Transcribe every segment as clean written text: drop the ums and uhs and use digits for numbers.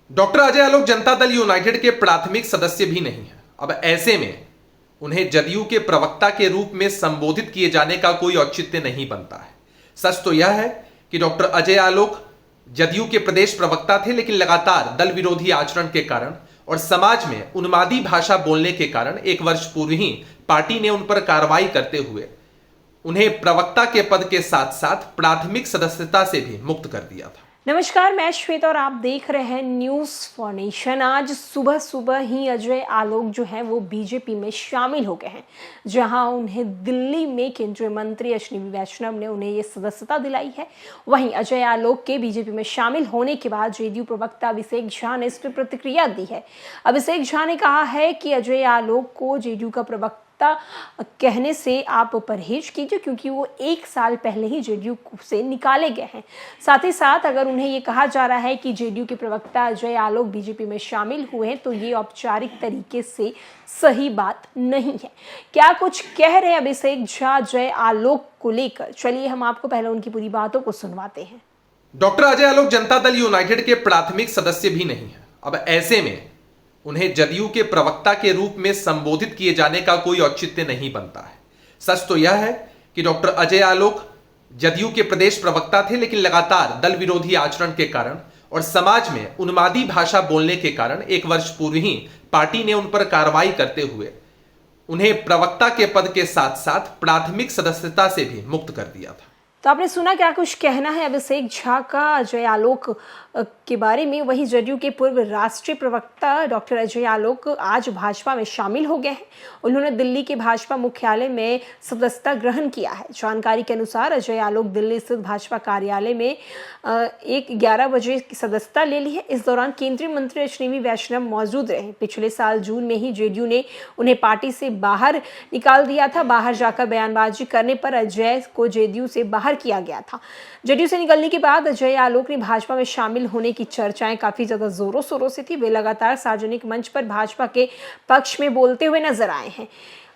Doctor Ajay Alok Janata Dal United के प्राथमिक सदस्य भी नहीं है। अब ऐसे में उन्हें जदयू के प्रवक्ता के रूप में संबोधित किए जाने का कोई औचित्य नहीं बनता है। सच तो यह है कि डॉक्टर अजय आलोक जदयू के प्रदेश प्रवक्ता थे, लेकिन लगातार दल विरोधी आचरण के कारण और समाज में उन्मादी भाषा बोलने के कारण 1 वर्ष पूर्व ही पार्टी ने उन पर कार्रवाई करते हुए उन्हें प्रवक्ता के पद के साथ साथ प्राथमिक सदस्यता से भी मुक्त कर दिया था। नमस्कार, मैं श्वेता और आप देख रहे हैं न्यूज़ फॉर नेशन। आज सुबह सुबह ही अजय आलोक जो है वो बीजेपी में शामिल हो गए हैं, जहां उन्हें दिल्ली में केंद्रीय मंत्री अश्विनी वैष्णव ने उन्हें ये सदस्यता दिलाई है। वहीं अजय आलोक के बीजेपी में शामिल होने के बाद जेडीयू प्रवक्ता अभिषेक झा ने इस पर प्रतिक्रिया दी है। अभिषेक झा ने कहा है कि अजय आलोक को जेडीयू का प्रवक्ता कहने से आप परहेज कीजिए, क्योंकि वो 1 साल पहले ही जेडीयू से निकाले गए हैं। साथ ही साथ अगर उन्हें ये कहा जा रहा है कि जेडीयू के प्रवक्ता अजय आलोक बीजेपी में शामिल हुए हैं, तो ये औपचारिक तरीके से सही बात नहीं है। क्या कुछ कह रहे हैं अभिषेक झा अजय आलोक को लेकर, चलिए हम आपको पहले उनकी पूरी बातों को सुनवाते हैं। डॉक्टर अजय आलोक जनता दल यूनाइटेड के प्राथमिक सदस्य भी नहीं है। अब ऐसे में उन्हें जदयू के प्रवक्ता के रूप में संबोधित किए जाने का कोई औचित्य नहीं बनता है। सच तो यह है कि डॉक्टर अजय आलोक जदयू के प्रदेश प्रवक्ता थे, लेकिन लगातार दल विरोधी आचरण के कारण और समाज में उन्मादी भाषा बोलने के कारण 1 वर्ष पूर्व ही पार्टी ने उन पर कार्रवाई करते हुए उन्हें प्रवक्ता के पद के साथ साथ प्राथमिक सदस्यता से भी मुक्त कर दिया था। तो आपने सुना क्या कुछ कहना है अभिषेक झा का अजय आलोक के बारे में। वहीं जदयू के पूर्व राष्ट्रीय प्रवक्ता डॉक्टर अजय आलोक आज भाजपा में शामिल हो गए हैं। उन्होंने दिल्ली के भाजपा मुख्यालय में सदस्यता ग्रहण किया है। जानकारी के अनुसार अजय आलोक दिल्ली स्थित भाजपा कार्यालय में 11 बजे सदस्यता ले ली है। इस दौरान केंद्रीय मंत्री अश्विनी वैष्णव मौजूद रहे। पिछले साल जून में ही जेडीयू ने उन्हें पार्टी से बाहर निकाल दिया था। बाहर जाकर बयानबाजी करने पर अजय को जेडीयू से बाहर किया गया था। जेडीयू से निकलने के बाद अजय आलोक ने भाजपा में शामिल होने की चर्चाएं काफी ज्यादा जोरों शोरों से थी। वे लगातार सार्वजनिक मंच पर भाजपा के पक्ष में बोलते हुए नजर आए हैं।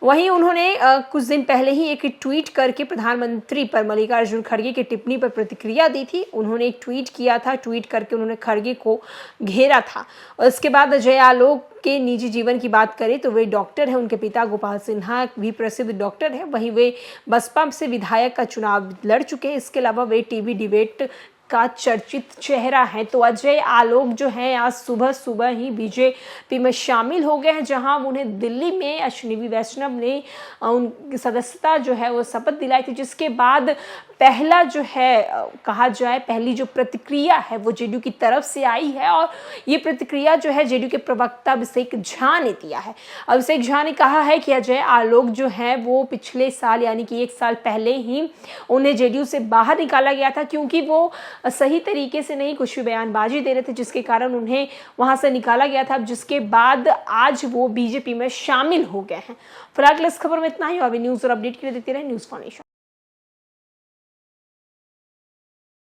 वहीं उन्होंने कुछ दिन पहले ही एक ट्वीट करके प्रधानमंत्री पर मल्लिकार्जुन खड़गे की टिप्पणी पर प्रतिक्रिया दी थी। उन्होंने एक ट्वीट किया था, ट्वीट करके उन्होंने खड़गे को घेरा था। और इसके बाद अजय आलोक के निजी जीवन की बात करें तो वे डॉक्टर हैं। उनके पिता गोपाल सिन्हा भी प्रसिद्ध डॉक्टर हैं। वहीं वे बसपा से विधायक का चुनाव लड़ चुके हैं। इसके अलावा वे टीवी डिबेट का चर्चित चेहरा है। तो अजय आलोक जो है आज सुबह सुबह ही बीजेपी में शामिल हो गए हैं, जहां उन्हें दिल्ली में अश्विनी वैष्णव ने उनकी सदस्यता जो है वो शपथ दिलाई थी। जिसके बाद पहला जो है कहा जाए पहली जो प्रतिक्रिया है वो जेडीयू की तरफ से आई है, और ये प्रतिक्रिया जो है जेडीयू के प्रवक्ता अभिषेक झा ने दिया है। अभिषेक झा ने कहा है कि अजय आलोक जो है वो पिछले साल यानी कि 1 साल पहले ही उन्हें जेडीयू से बाहर निकाला गया था, क्योंकि वो सही तरीके से नहीं कुछ भी बयानबाजी दे रहे थे, जिसके कारण उन्हें वहां से निकाला गया था। जिसके बाद आज वो बीजेपी में शामिल हो गए हैं। फिलहाल इस खबर में इतना ही। और भी न्यूज़ और अपडेट के लिए देखते रहे न्यूज़ फॉर नेशन।